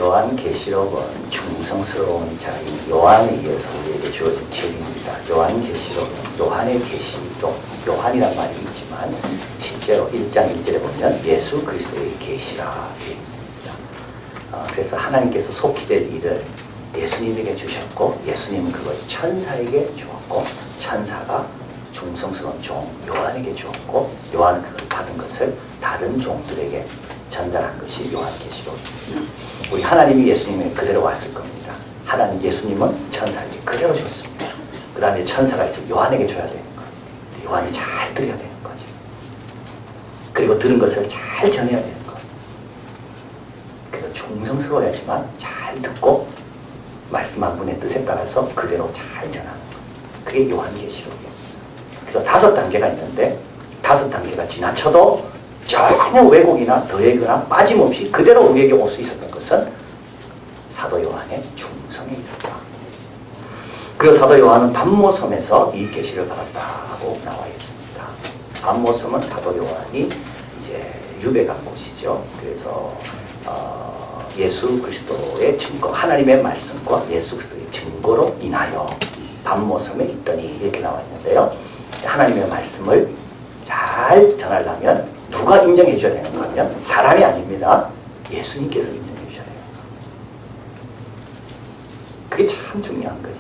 요한계시록은 중성스러운 자인 요한에 의해서 우리에게 주어진 책입니다. 요한계시록은 요한의 계시록, 요한이란 말이 있지만 실제로 1장 1절에 보면 예수 그리스도의 계시라 되어 있습니다. 그래서 하나님께서 속히 될 일을 예수님에게 주셨고 예수님은 그걸 천사에게 주었고 천사가 중성스러운 종 요한에게 주었고 요한은 그걸 받은 것을 다른 종들에게 전달한 것이 요한계시록입니다. 우리 하나님이 예수님에게 그대로 왔을 겁니다. 하나님 예수님은 천사에게 그대로 줬습니다. 그 다음에 천사가 이제 요한에게 줘야 되는 거예요. 요한이 잘 들어야 되는 거죠. 그리고 들은 것을 잘 전해야 되는 거예요. 그래서 중성스러워야지만 잘 듣고 말씀 한 분의 뜻에 따라서 그대로 잘 전하는 거예요. 그게 요한계시록이에요. 그래서 5단계가 있는데 5단계가 지나쳐도 전혀 왜곡이나 더해거나 빠짐없이 그대로 우리에게 올 수 있었던 것은 사도 요한의 중성에 있었다. 그리고 사도 요한은 반모섬에서 이 계시를 받았다고 나와 있습니다. 반모섬은 사도 요한이 이제 유배간 곳이죠. 그래서 예수 그리스도의 증거, 하나님의 말씀과 예수 그리스도의 증거로 인하여 반모섬에 있더니 이렇게 나와 있는데요. 하나님의 말씀을 잘 전하려면 누가 인정해 줘야 되는 거냐면 사람이 아닙니다. 예수님께서 인정해 주셔야 돼요. 그게 참 중요한 거예요.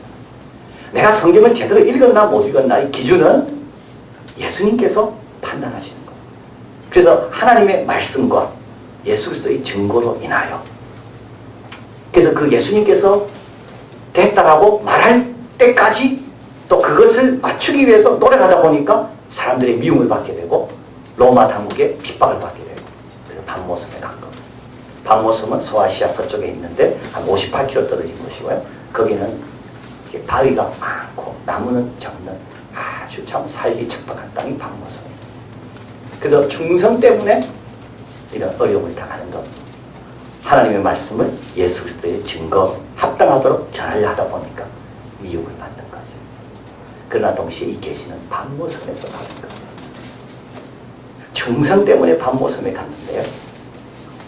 내가 성경을 제대로 읽었나 못 읽었나 이 기준은 예수님께서 판단하시는 거예요. 그래서 하나님의 말씀과 예수 그리스도의 증거로 인하여 그래서 그 예수님께서 됐다라고 말할 때까지 또 그것을 맞추기 위해서 노력하다 보니까 사람들의 미움을 받게 되고 로마 당국의 핍박을 받게 되고 그래서 반모섬에 간 겁니다. 반모섬은 소아시아 서쪽에 있는데 한 58km 떨어진 곳이고요. 거기는 바위가 많고 나무는 적는 아주 참 살기 척박한 땅이 반모섬입니다. 그래서 중성 때문에 이런 어려움을 당하는 것. 하나님의 말씀을 예수 그리스도의 증거 합당하도록 전하려 하다 보니까 미움을 받는 거죠. 그러나 동시에 이 계시는 반모섬에서 받은 겁니다. 중성 때문에 반모섬에 갔는데요.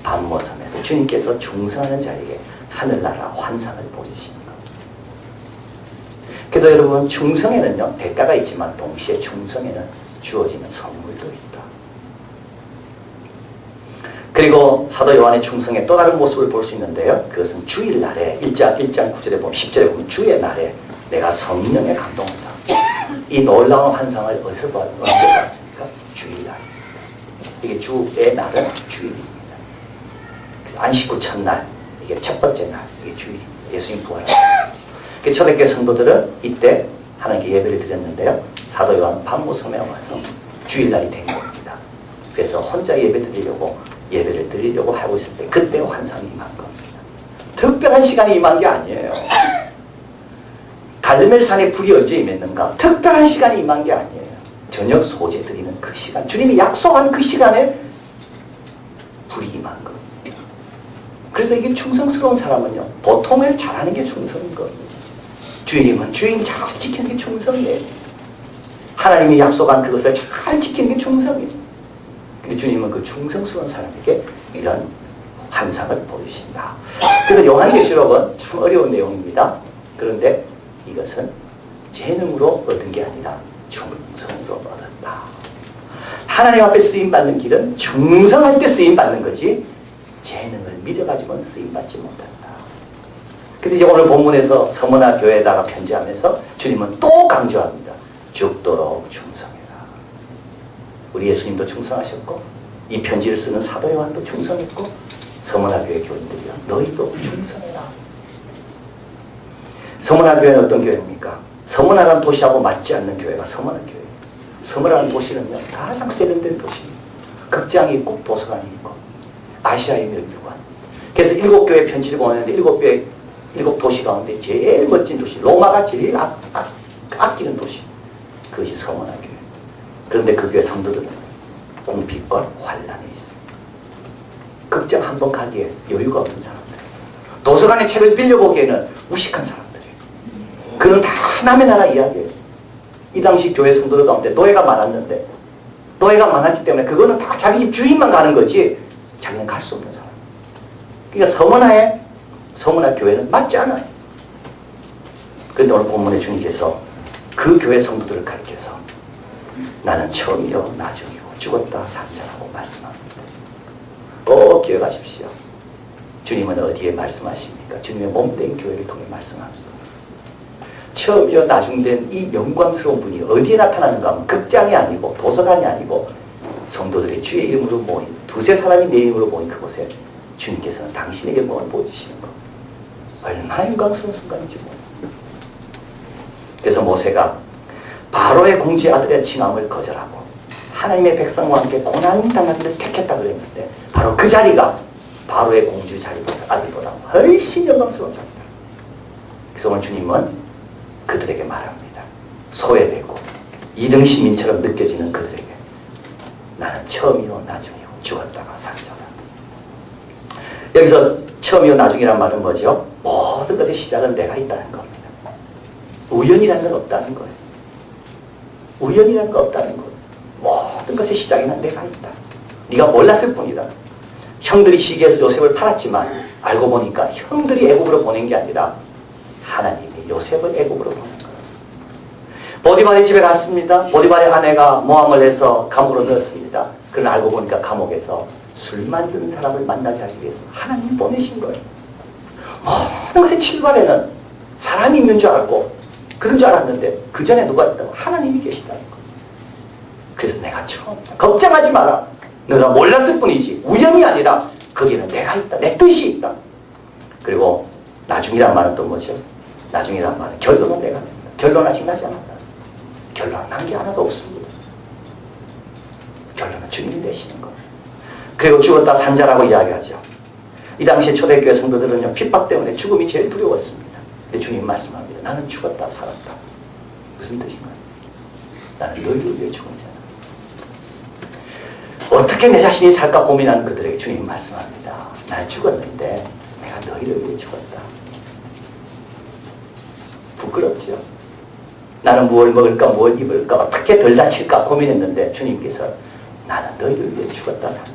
반모섬에서 주님께서 중성하는 자에게 하늘나라 환상을 보여주시는 겁니다. 그래서 여러분 중성에는요 대가가 있지만 동시에 중성에는 주어지는 선물도 있다. 그리고 사도 요한의 중성의 또 다른 모습을 볼 수 있는데요. 그것은 주일날에 1장 9절에 보면 10절에 보면 주의 날에 내가 성령의 감동을 받고 이 놀라운 환상을 어디서 봤습니까? 주일날. 이게 주의 날은 주일입니다. 그래서 안식구 첫날, 이게 첫 번째 날, 이게 주일입니다. 예수님 부활하셨습니다. 초대교회 성도들은 이때 하나님께 예배를 드렸는데요. 사도 요한 반모섬에 와서 주일날이 된 겁니다. 그래서 혼자 예배를 드리려고 하고 있을 때 그때 환상이 임한 겁니다. 특별한 시간이 임한 게 아니에요. 갈멜산에 불이 언제 임했는가? 특별한 시간이 임한 게 아니에요. 저녁 소재 드리는 그 시간, 주님이 약속한 그 시간에 불이 임한 겁니다. 그래서 이게 충성스러운 사람은요, 보통을 잘하는 게 충성인 겁니다. 주님은 주인 잘 지키는 게 충성이에요. 하나님이 약속한 그것을 잘 지키는 게 충성이에요. 근데 주님은 그 충성스러운 사람에게 이런 환상을 보여주신다. 그래서 요한계시록은 참 어려운 내용입니다. 그런데 이것은 재능으로 얻은 게 아니라 중성으로 얻었다. 하나님 앞에 쓰임받는 길은 중성할 때 쓰임받는 거지 재능을 믿어가지고는 쓰임받지 못한다. 그래서 이제 오늘 본문에서 서머나 교회에다가 편지하면서 주님은 또 강조합니다. 죽도록 충성해라. 우리 예수님도 충성하셨고 이 편지를 쓰는 사도 요한도 충성했고 서머나 교회 교인들이야 너희도 충성해라. 서머나 교회는 어떤 교회입니까? 서머나라는 도시하고 맞지 않는 교회가 서머나 교회예요. 서머나라는 도시는요 가장 세련된 도시입니다. 극장이 있고 도서관이 있고 아시아의 멸류관. 그래서 7교회 편지를 보내는데 7 도시 가운데 제일 멋진 도시, 로마가 제일 아끼는 도시, 그것이 서머나 교회. 그런데 그 교회 성도들은 궁핍과 환란에 있습니다. 극장 한 번 가기에 여유가 없는 사람들, 도서관에 책을 빌려보기에는 무식한 사람들이에요. 그건 다 남의 나라 이야기예요. 이 당시 교회 성도들 가운데 노예가 많았는데 노예가 많았기 때문에 그거는 다 자기 집 주인만 가는 거지 자기는 갈 수 없는 사람. 그러니까 서머나에 서문화 교회는 맞지 않아요. 그런데 오늘 본문에 주님께서 그 교회 성도들을 가리켜서 나는 처음이요 나중이고 죽었다 산자라고 말씀합니다. 꼭 기억하십시오. 주님은 어디에 말씀하십니까? 주님의 몸된 교회를 통해 말씀합니다. 처음이요 나중된 이 영광스러운 분이 어디에 나타나는가 하면 극장이 아니고 도서관이 아니고 성도들이 주의 이름으로 모인 두세 사람이 내 이름으로 모인 그곳에 주님께서는 당신에게 뭔가 보여주시는 것. 얼마나 영광스러운 순간이지 뭐. 그래서 모세가 바로의 공주의 아들의 칭함을 거절하고 하나님의 백성과 함께 고난당하기를 택했다 그랬는데 바로 그 자리가 바로의 공주 자리보다 아들보다 훨씬 영광스러운 자리다. 그래서 오늘 주님은 그들에게 말합니다. 소외되고 이등 시민처럼 느껴지는 그들에게 나는 처음이요 나중이요 죽었다가 살았잖아. 여기서 처음이요 나중이란 말은 뭐죠? 모든 것의 시작은 내가 있다는 겁니다. 우연이라는 건 없다는 거예요. 우연이라는 건 없다는 거예요. 모든 것의 시작에는 내가 있다. 네가 몰랐을 뿐이다. 형들이 시기해서 요셉을 팔았지만 알고 보니까 형들이 애굽으로 보낸 게 아니라 하나님이 요셉을 애굽으로 보낸 거예요. 보디발의 집에 갔습니다. 보디발의 아내가 모함을 해서 감옥으로 넣었습니다. 그러나 알고 보니까 감옥에서 술 만드는 사람을 만나게 하기 위해서 하나님이 보내신 거예요. 모든 것의 출발에는 사람이 있는 줄 알고 그런 줄 알았는데 그 전에 누가 있다고? 하나님이 계시다는 거예요. 그래서 내가 처음 걱정하지 마라. 너가 몰랐을 뿐이지 우연이 아니라 거기는 내가 있다. 내 뜻이 있다. 그리고 나중이란 말은 또 뭐죠? 나중이란 말은 결론은 내가 낸다. 결론 아직 나지 않았다. 결론은 난 게 하나도 없습니다. 결론은 주님이 되시는 거예요. 그리고 죽었다 산자라고 이야기하죠. 이 당시에 초대교회 성도들은요 핍박 때문에 죽음이 제일 두려웠습니다. 근데 주님 말씀합니다. 나는 죽었다 살았다. 무슨 뜻인가요? 나는 너희를 위해 죽은 자다. 어떻게 내 자신이 살까 고민하는 그들에게 주님 말씀합니다. 난 죽었는데 내가 너희를 위해 죽었다. 부끄럽죠? 나는 무엇을 먹을까 무엇을 입을까 어떻게 덜 다칠까 고민했는데 주님께서 나는 너희를 위해 죽었다 산다.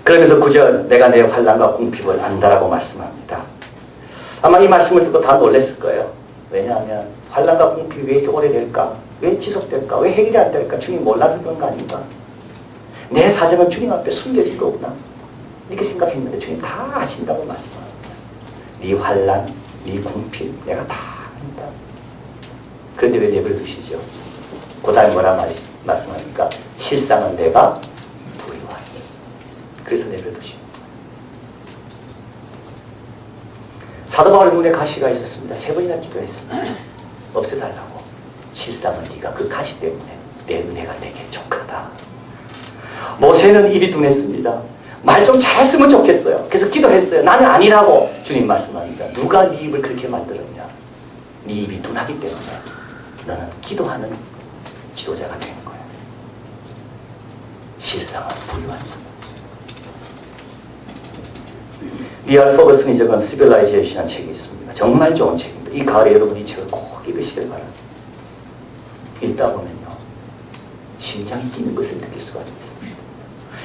그러면서 9절 내가 내 환난과 궁핍을 안다라고 말씀합니다. 아마 이 말씀을 듣고 다 놀랐을 거예요. 왜냐하면 환난과 궁핍이 왜 이렇게 오래될까? 왜 지속될까? 왜 해결이 안 될까? 주님 몰라서 그런 거 아닌가? 내 사정은 주님 앞에 숨겨진 거구나. 이렇게 생각했는데 주님 다 아신다고 말씀합니다. 네 환난, 네 궁핍 내가 다 안다. 그런데 왜 내버려 두시죠? 그 다음에 뭐라 말씀하니까 실상은 내가 부유하니. 그래서 내버려 두십니다. 사도 바울의 눈에 가시가 있었습니다. 3번이나 기도했습니다. 없애달라고. 실상은 네가 그 가시 때문에 내 은혜가 내게 족하다. 모세는 입이 둔했습니다. 말 좀 잘했으면 좋겠어요. 그래서 기도했어요. 나는 아니라고. 주님 말씀합니다. 누가 네 입을 그렇게 만들었냐? 네 입이 둔하기 때문에 너는 기도하는 지도자가 되는 거야. 실상은 부유한 자. 리얼 퍼거슨이 적은 시빌라이제이션이라는 책이 있습니다. 정말 좋은 책입니다. 이 가을에 여러분 이 책을 꼭 읽으시길 바랍니다. 읽다 보면요 심장이 뛰는 것을 느낄 수가 있습니다.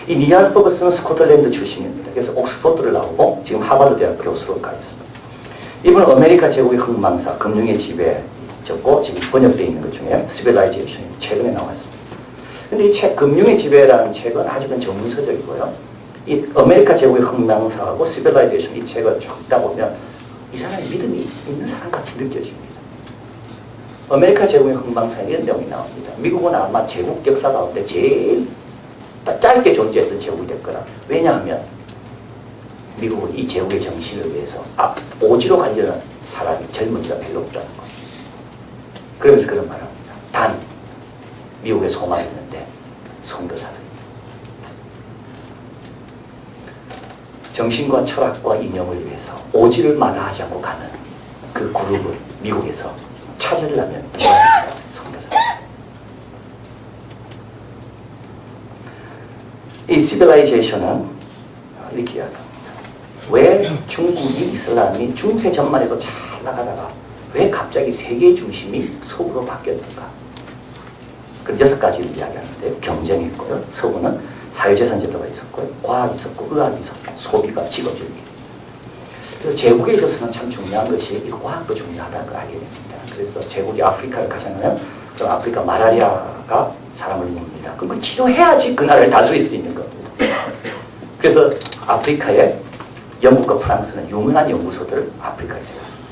이 리얼 퍼거슨은 스코틀랜드 출신입니다. 그래서 옥스퍼드를 나오고 지금 하버드 대학 교수로 가 있습니다. 이분은 아메리카 제국의 흥망사, 금융의 지배 적고 지금 번역되어 있는 것 중에 시빌라이제이션이 최근에 나왔습니다. 그런데 이 책, 금융의 지배라는 책은 아주 전문서적이고요. 이 아메리카 제국의 흥망사하고 시빌라이제이션 이 책을 쭉 읽다 보면 이 사람이 믿음이 있는 사람 같이 느껴집니다. 아메리카 제국의 흥망사에 이런 내용이 나옵니다. 미국은 아마 제국 역사 가운데 제일 짧게 존재했던 제국이 될 거라. 왜냐하면 미국은 이 제국의 정신을 위해서 오지로 가려는 사람이 젊은 자가 별로 없다는 거예요. 그러면서 그런 말을 합니다. 단 미국에 소망이 있는데 성도사들 정신과 철학과 이념을 위해서 오지를 마다하지 않고 가는 그 그룹을 미국에서 찾으려면 누가 있을까? 성도사들. 이 시빌라이제이션은 이렇게 이야기합니다. 왜 중국이 이슬람이 중세 전만 해도 잘 나가다가 왜 갑자기 세계의 중심이 서구로 바뀌었는가? 그 6가지를 이야기하는데 경쟁이 있고요. 서구는 사회재산 제도가 있었고요. 과학이 있었고 의학이 있었고 소비가 직업적인. 그래서 제국에 있어서는 참 중요한 것이 이 과학도 중요하다는 걸 알게 됩니다. 그래서 제국이 아프리카를 가잖아요. 그럼 아프리카 마라리아가 사람을 먹습니다. 그럼 그걸 치료해야지 그 나라를 다스릴 수 있는 겁니다. 그래서 아프리카에 영국과 프랑스는 유명한 연구소들을 아프리카에 세웠습니다.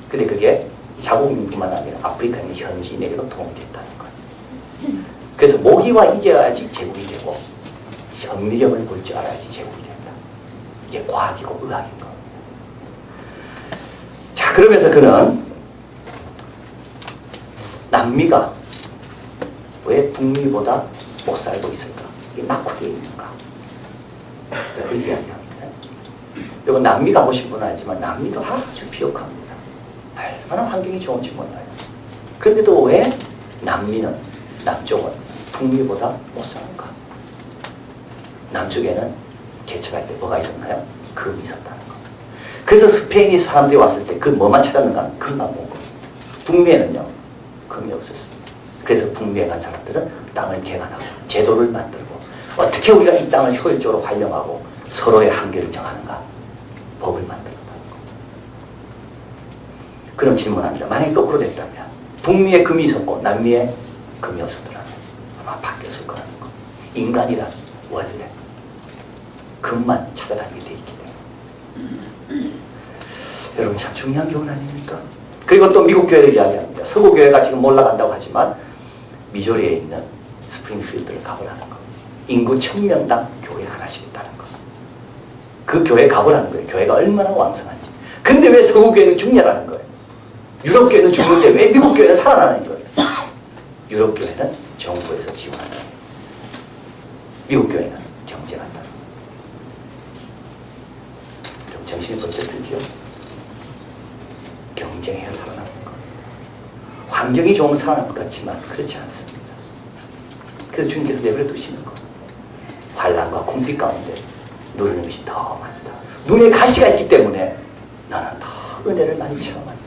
근데 그게 자국민뿐만 아니라 아프리카 있는 현지인에게도 도움이 됐다는 거예요. 그래서 모기와 이겨야지 제국이 되고 현미경을 볼 줄 알아야지 제국이 된다. 이게 과학이고 의학인 겁니다. 자, 그러면서 그는 남미가 왜 북미보다 못 살고 있을까? 이게 낙후되어 있는가? 이걸 이야기합니다. 여러분 남미 가보신 분은 알지만 남미도 아주 비옥합니다. 얼마나 환경이 좋은지 몰라요. 그런데도 왜 남미는, 남쪽은 북미보다 못 사는가? 남쪽에는 개척할 때 뭐가 있었나요? 금이 있었다는 거. 그래서 스페인이 사람들이 왔을 때 그 뭐만 찾았는가? 금만 먹고. 북미에는요, 금이 없었습니다. 그래서 북미에 간 사람들은 땅을 개간하고 제도를 만들고 어떻게 우리가 이 땅을 효율적으로 활용하고 서로의 한계를 정하는가? 법을 만들었다는 거. 그럼 질문합니다. 만약에 거꾸로 됐다면 북미에 금이 있었고 남미에 금이 없었더라면 아마 바뀌었을 거라는 거. 인간이란 원래 금만 찾아다니게 돼 있기 때문에. 여러분 참 중요한 교훈 아닙니까? 그리고 또 미국 교회를 이야기합니다. 서구 교회가 지금 올라간다고 하지만 미조리에 있는 스프링필드를 가보라는 거. 인구 1000명당 교회 하나씩 있다는 거. 그 교회 가보라는 거예요. 교회가 얼마나 왕성한지. 근데 왜 서구 교회는 죽냐라는 거예요. 유럽 교회는 죽는데 왜 미국 교회는 살아나는 거예요. 유럽 교회는 정부에서 지원한다. 미국 교회는 경쟁한다. 좀 정신이 번쩍 들죠. 경쟁해야 살아나는 거. 환경이 좋으면 살아날 것 같지만 그렇지 않습니다. 그래서 주님께서 내버려 두시는 거. 환난과 궁핍 가운데 누리는 것이 더 많다. 눈에 가시가 있기 때문에 너는 더 은혜를 많이 체험한다.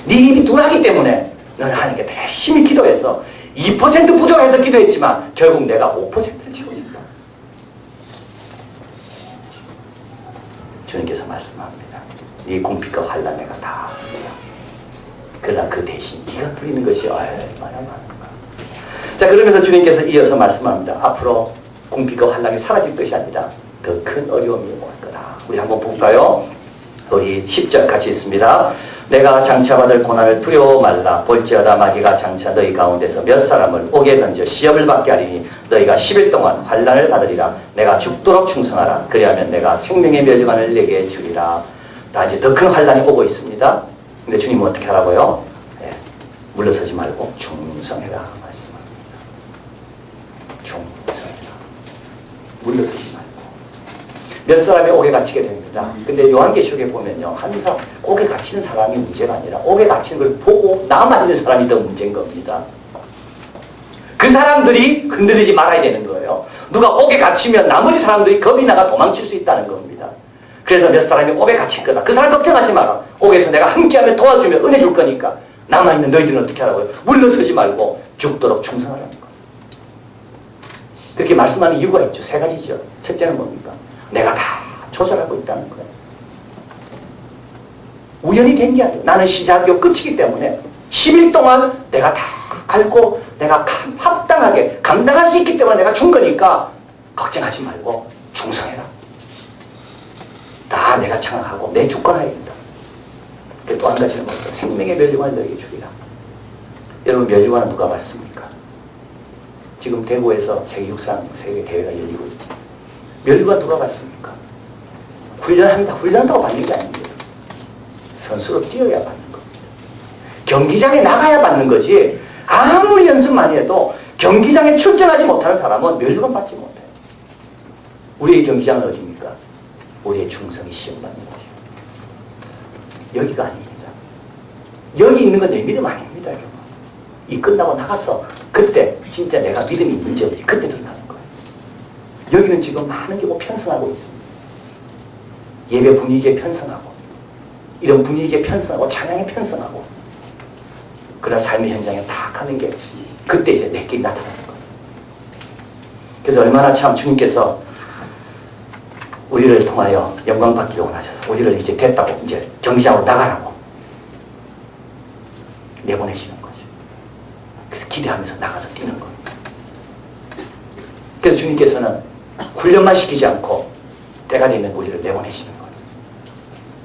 네 입이 둔하기 때문에 너는 하나님께 더 열심히 기도해서 2% 부족해서 기도했지만 결국 내가 5%를 채워준다. 주님께서 말씀합니다. 네 궁핍과 환난 내가 다 합니다. 그러나 그 대신 네가 누리는 것이 얼마나 많은가. 자, 그러면서 주님께서 이어서 말씀합니다. 앞으로 궁핍과 환난이 사라질 것이 아니라 더 큰 어려움이 올 거다. 우리 한번 볼까요? 우리 10절 같이 있습니다. 내가 장차받을 고난을 두려워 말라. 볼지어다 마귀가 장차 너희 가운데서 몇 사람을 옥에 던져 시험을 받게 하리니 너희가 10일 동안 환난을 받으리라. 내가 죽도록 충성하라. 그리하면 내가 생명의 멸류관을 내게 주리라. 다 이제 더 큰 환난이 오고 있습니다. 근데 주님은 어떻게 하라고요? 네. 물러서지 말고 충성해라 말씀합니다. 충성해라. 물러서지 말고. 몇 사람이 옥에 갇히게 됩니다. 근데 요한계시록에 보면요. 항상 옥에 갇히는 사람이 문제가 아니라 옥에 갇히는 걸 보고 남아있는 사람이 더 문제인 겁니다. 그 사람들이 흔들리지 말아야 되는 거예요. 누가 옥에 갇히면 나머지 사람들이 겁이 나가 도망칠 수 있다는 겁니다. 그래서 몇 사람이 옥에 갇힐 거다. 그 사람 걱정하지 마라. 옥에서 내가 함께하면 도와주면 은혜 줄 거니까. 남아있는 너희들은 어떻게 하라고요? 물러서지 말고 죽도록 충성하라는 거. 그렇게 말씀하는 이유가 있죠. 세 가지죠. 첫째는 뭡니까? 내가 다 조절하고 있다는 거예요. 우연히 된 게 아니에요. 나는 시작이고 끝이기 때문에 10일 동안 내가 다 앓고 내가 합당하게 감당할 수 있기 때문에 내가 준 거니까 걱정하지 말고 충성해라. 다 내가 장악하고 내 주권하에 있다. 또 한 가지는 뭐죠? 생명의 멸류관을 너에게 주리라. 여러분 멸류관은 누가 받습니까? 지금 대구에서 세계 육상 세계 대회가 열리고 있죠. 멸류관 누가 받습니까? 훈련합니다. 훈련한다고 받는 게 아닙니다. 선수로 뛰어야 받는 겁니다. 경기장에 나가야 받는 거지 아무리 연습 많이 해도 경기장에 출전하지 못하는 사람은 멸류관 받지 못해요. 우리의 경기장은 어디입니까? 우리의 충성이 시험받는 곳이에요. 여기가 아닙니다. 여기 있는 건 내 믿음 아닙니다. 여러분. 이 끝나고 나가서 그때 진짜 내가 믿음이 있는지 없는지 그때 드러나는 거예요. 여기는 지금 많은 게 편성하고 있습니다. 예배 분위기에 편성하고 이런 분위기에 편성하고 찬양에 편성하고 그러나 삶의 현장에 딱 하는 게 그때 이제 내게 나타나는 거예요. 그래서 얼마나 참 주님께서 우리를 통하여 영광 받기를 원하셔서 우리를 이제 됐다고 이제 경기장으로 나가라고 내보내시는 거죠. 그래서 기대하면서 나가서 뛰는 거예요. 그래서 주님께서는 훈련만 시키지 않고 때가 되면 우리를 내보내시는 거예요.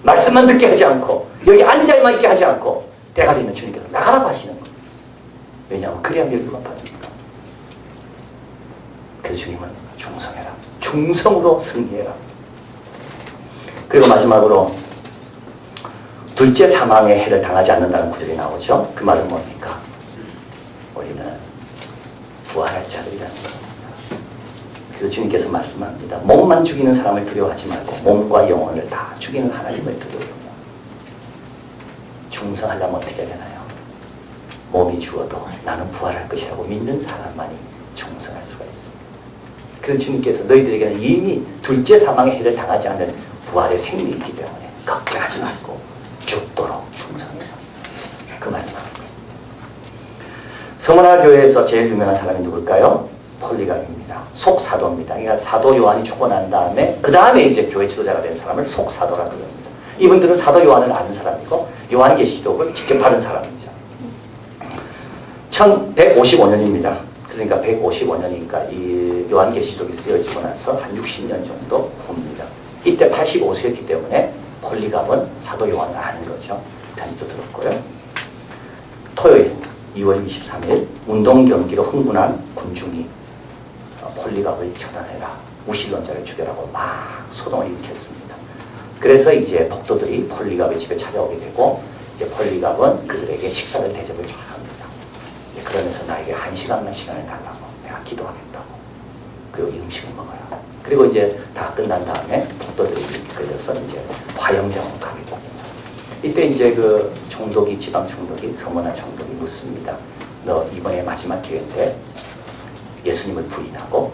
말씀만 듣게 하지 않고 여기 앉아만 있게 하지 않고 때가 되면 주님께서 나가라고 하시는 거예요. 왜냐하면 그래야 멸류가 받으니까. 그래서 주님은 충성해라. 충성으로 승리해라. 그리고 마지막으로 둘째 사망의 해를 당하지 않는다는 구절이 나오죠. 그 말은 뭡니까? 우리는 부활할 자들이라는 것입니다. 그래서 주님께서 말씀합니다. 몸만 죽이는 사람을 두려워하지 말고 몸과 영혼을 다 죽이는 하나님을 두려워하라. 충성하려면 어떻게 되나요? 몸이 죽어도 나는 부활할 것이라고 믿는 사람만이 충성할 수가 있습니다. 그래서 주님께서 너희들에게는 이미 둘째 사망의 해를 당하지 않는 부활의 생명이 있기 때문에 걱정하지 말고 죽도록 충성해라. 그 말씀합니다. 서문화 교회에서 제일 유명한 사람이 누굴까요? 폴리갑입니다. 속사도입니다. 그러니까 사도 요한이 죽고 난 다음에 그 다음에 이제 교회 지도자가 된 사람을 속사도라고 합니다. 이분들은 사도 요한을 아는 사람이고 요한계시록을 직접 받은 사람이죠. 1155년입니다. 그러니까 155년이니까 이 요한계시록이 쓰여지고 나서 한 60년 정도 후입니다. 이때 85세였기 때문에 폴리갑은 사도 요한을 아는 거죠. 편지도 들었고요. 토요일 2월 23일 운동 경기로 흥분한 군중이 폴리갑을 처단해라. 무신론자를 죽여라고 막 소동을 일으켰습니다. 그래서 이제 복도들이 폴리갑의 집에 찾아오게 되고 이제 폴리갑은 그들에게 식사를 대접을 합니다. 그러면서 나에게 1시간만 시간을 달라고 내가 기도하겠다고. 그리고 이 음식을 먹어라. 그리고 이제 다 끝난 다음에 복도들이 끌려서 이제 화영장으로 가게 됩니다. 이때 이제 그 총독이 지방 총독이 서문화 총독이 묻습니다. 너 이번에 마지막 기회인데 예수님을 부인하고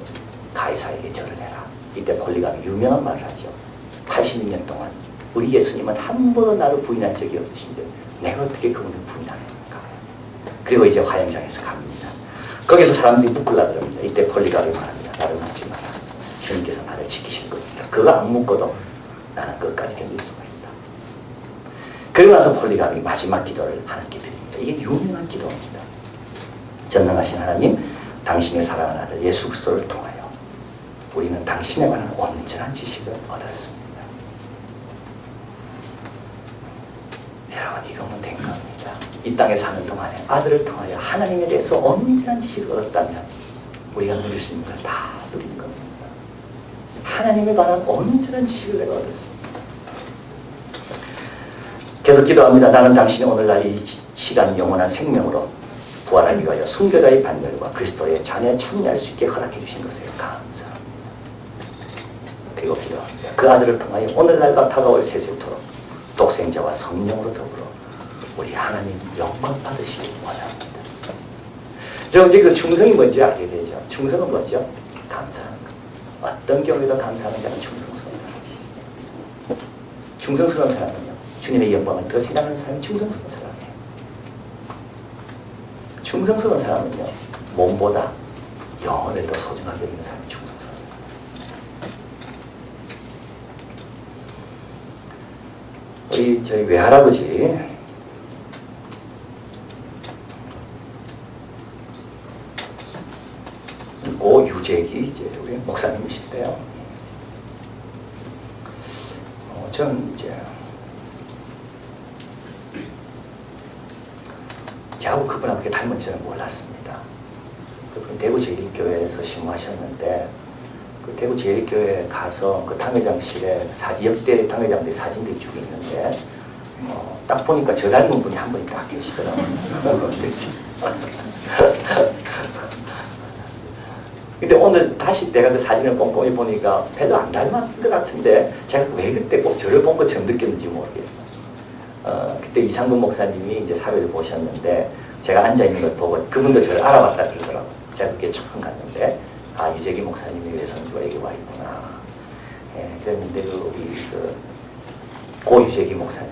가이사에게 절을 해라. 이때 폴리갑이 유명한 말을 하죠. 80년 동안 우리 예수님은 한 번도 나를 부인한 적이 없으신데 내가 어떻게 그분을 부인하는가. 그리고 이제 화영장에서 갑니다. 거기서 사람들이 묶으려고 그럽니다. 이때 폴리갑이 말합니다. 나를 묻지 마라. 주님께서 나를 지키실 겁니다. 그거 안 묶어도 나는 끝까지 견딜 수가 있다. 그리고 나서 폴리갑이 마지막 기도를 하나님께 드립니다. 이게 유명한 기도입니다. 전능하신 하나님, 당신의 사랑하는 아들 예수 그리스도를 통하여 우리는 당신에 관한 온전한 지식을 얻었습니다. 여러분, 이거면 된 겁니다. 이 땅에 사는 동안에 아들을 통하여 하나님에 대해서 온전한 지식을 얻었다면 우리가 누릴 수 있는 걸 다 누리는 겁니다. 하나님에 관한 온전한 지식을 내가 얻었습니다. 계속 기도합니다. 나는 당신이 오늘날 이 시간 영원한 생명으로 부활하기 위하여 순교자의 반열과 그리스도의 자녀에 참여할 수 있게 허락해 주신 것을 감사합니다. 그리고 기도합니다. 그 아들을 통하여 오늘날과 다가올 세세토록 독생자와 성령으로 더불어 우리 하나님 영광 받으시기 원합니다. 여러분, 여기서 충성이 뭔지 알게 되죠. 충성은 뭐죠? 감사하는 것. 어떤 경우에도 감사하는 자는 충성스러운 사람이에요. 충성스러운 사람은요, 주님의 영광을 더 생각하는 사람이 충성스러운 사람이에요. 충성스러운 사람은요, 몸보다 영혼을 더 소중하게 여기는 사람이 충성스러운 사람이에요. 우리 저희 외할아버지 고 유재기 이제 우리 목사님이신데요. 전 이제 저하고 그분하고 그렇게 닮은 줄은 몰랐습니다. 그분 대구 제일교회에서 심호하셨는데 그 대구 제일교회 가서 그 당회장실에 역대 당회장들 사진들이 쭉 있는데 딱 보니까 저 닮은 분이 한 분이 딱 계시더라고요. 근데 오늘 다시 내가 그 사진을 꼼꼼히 보니까 별로 안 닮았던 것 같은데 제가 왜 그때 꼭 저를 본 것처럼 느꼈는지 모르겠어요. 그때 이상근 목사님이 이제 사회를 보셨는데 제가 앉아있는 걸 보고 그분도 저를 알아봤다 그러더라고요. 제가 그게 처음 갔는데 아, 유재기 목사님이 외손주가 여기 와 있구나. 예, 그랬는데 우리 고 유재기 목사님은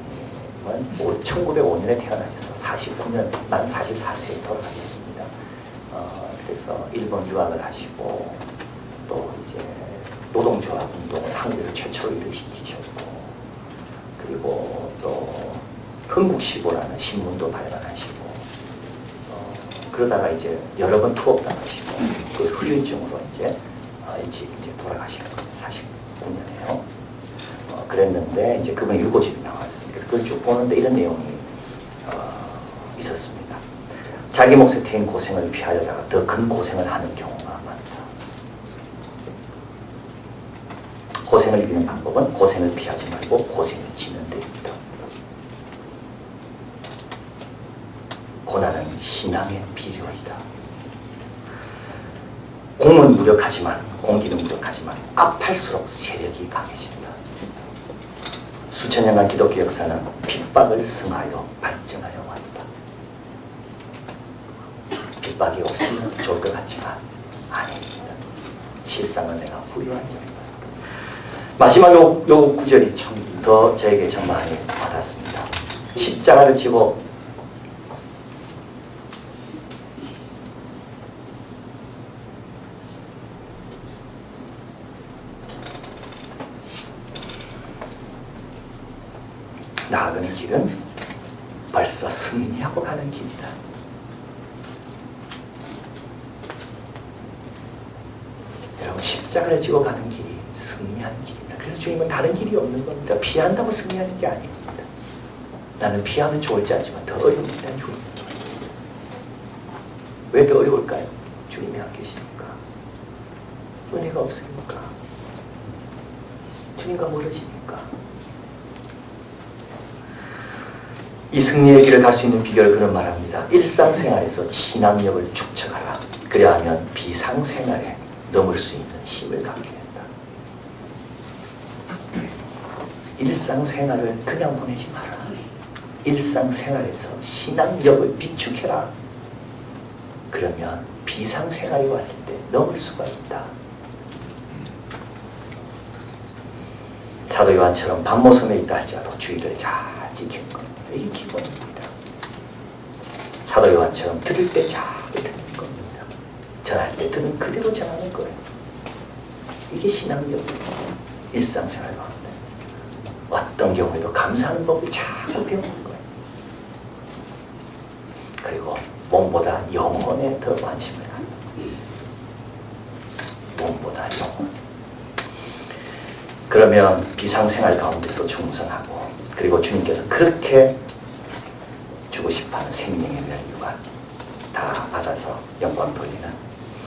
1905년에 태어나셔서 49년, 만 44세에 돌아가셨습니다. 그래서 일본 유학을 하시고 한국에서 최초로 일으키셨고, 그리고 또 흥국시보라는 신문도 발간하시고, 그러다가 이제 여러 번 투옥 당하시고, 그 후유증으로 이제 일찍 이제 돌아가신 거예요. 49년에요. 그랬는데 이제 그분 7집이 나왔습니다. 그래서 그걸 쭉 보는데 이런 내용이 있었습니다. 자기 몫의 태인 고생을 피하려다가 더 큰 고생을 하는 경우가 많다. 고생을 이기는 방법은 고생을 피하지 말고 고생을 지는 데 있다. 고난은 신앙의 비료이다. 공은 무력하지만, 공기는 무력하지만 아팔수록 세력이 강해진다. 수천 년간 기독교 역사는 핍박을 승하여 발전하여 왔다. 핍박이 없으면 좋을 것 같지만 아닙니다. 실상은 내가 부유한 자입니다. 마지막 요 구절이 참 더 저에게 참 많이 와닿습니다. 십자가를 지고 나아가는 길은 벌써 승리하고 가는 길이다. 여러분, 십자가를 지고 가는 길이 승리하는 길이다. 그래서 주님은 다른 길이 없는 겁니다. 피한다고 승리하는 게 아닙니다. 나는 피하면 좋을지 알지만 더 어려웁니다. 주님. 왜 더 어려울까요? 주님이 안 계시니까. 은혜가 없으니까. 주님과 멀어지니까. 이 승리의 길을 갈 수 있는 비결을 그런 말합니다. 일상생활에서 신앙력을 축적하라. 그래야하면 비상생활에 넘을 수 있는 힘을 갖게 된다. 일상생활을 그냥 보내지 마라. 일상생활에서 신앙력을 비축해라. 그러면 비상생활이 왔을 때 넘을 수가 있다. 사도 요한처럼 밤모섬에 있다 할지라도 주의를 잘 지키는 겁니다. 이게 기본입니다. 사도 요한처럼 들을 때 잘 듣는 겁니다. 전할 때 들은 그대로 전하는 거예요. 이게 신앙력입니다. 일상생활 가운데 어떤 경우에도 감사하는 법을 자꾸 배우는 거예요. 그리고 몸보다 영혼에 더 관심을 합니다. 몸보다 영혼. 그러면 비상생활 가운데서 충성하고, 그리고 주님께서 그렇게 주고 싶어하는 생명의 면류관 다 받아서 영광 돌리는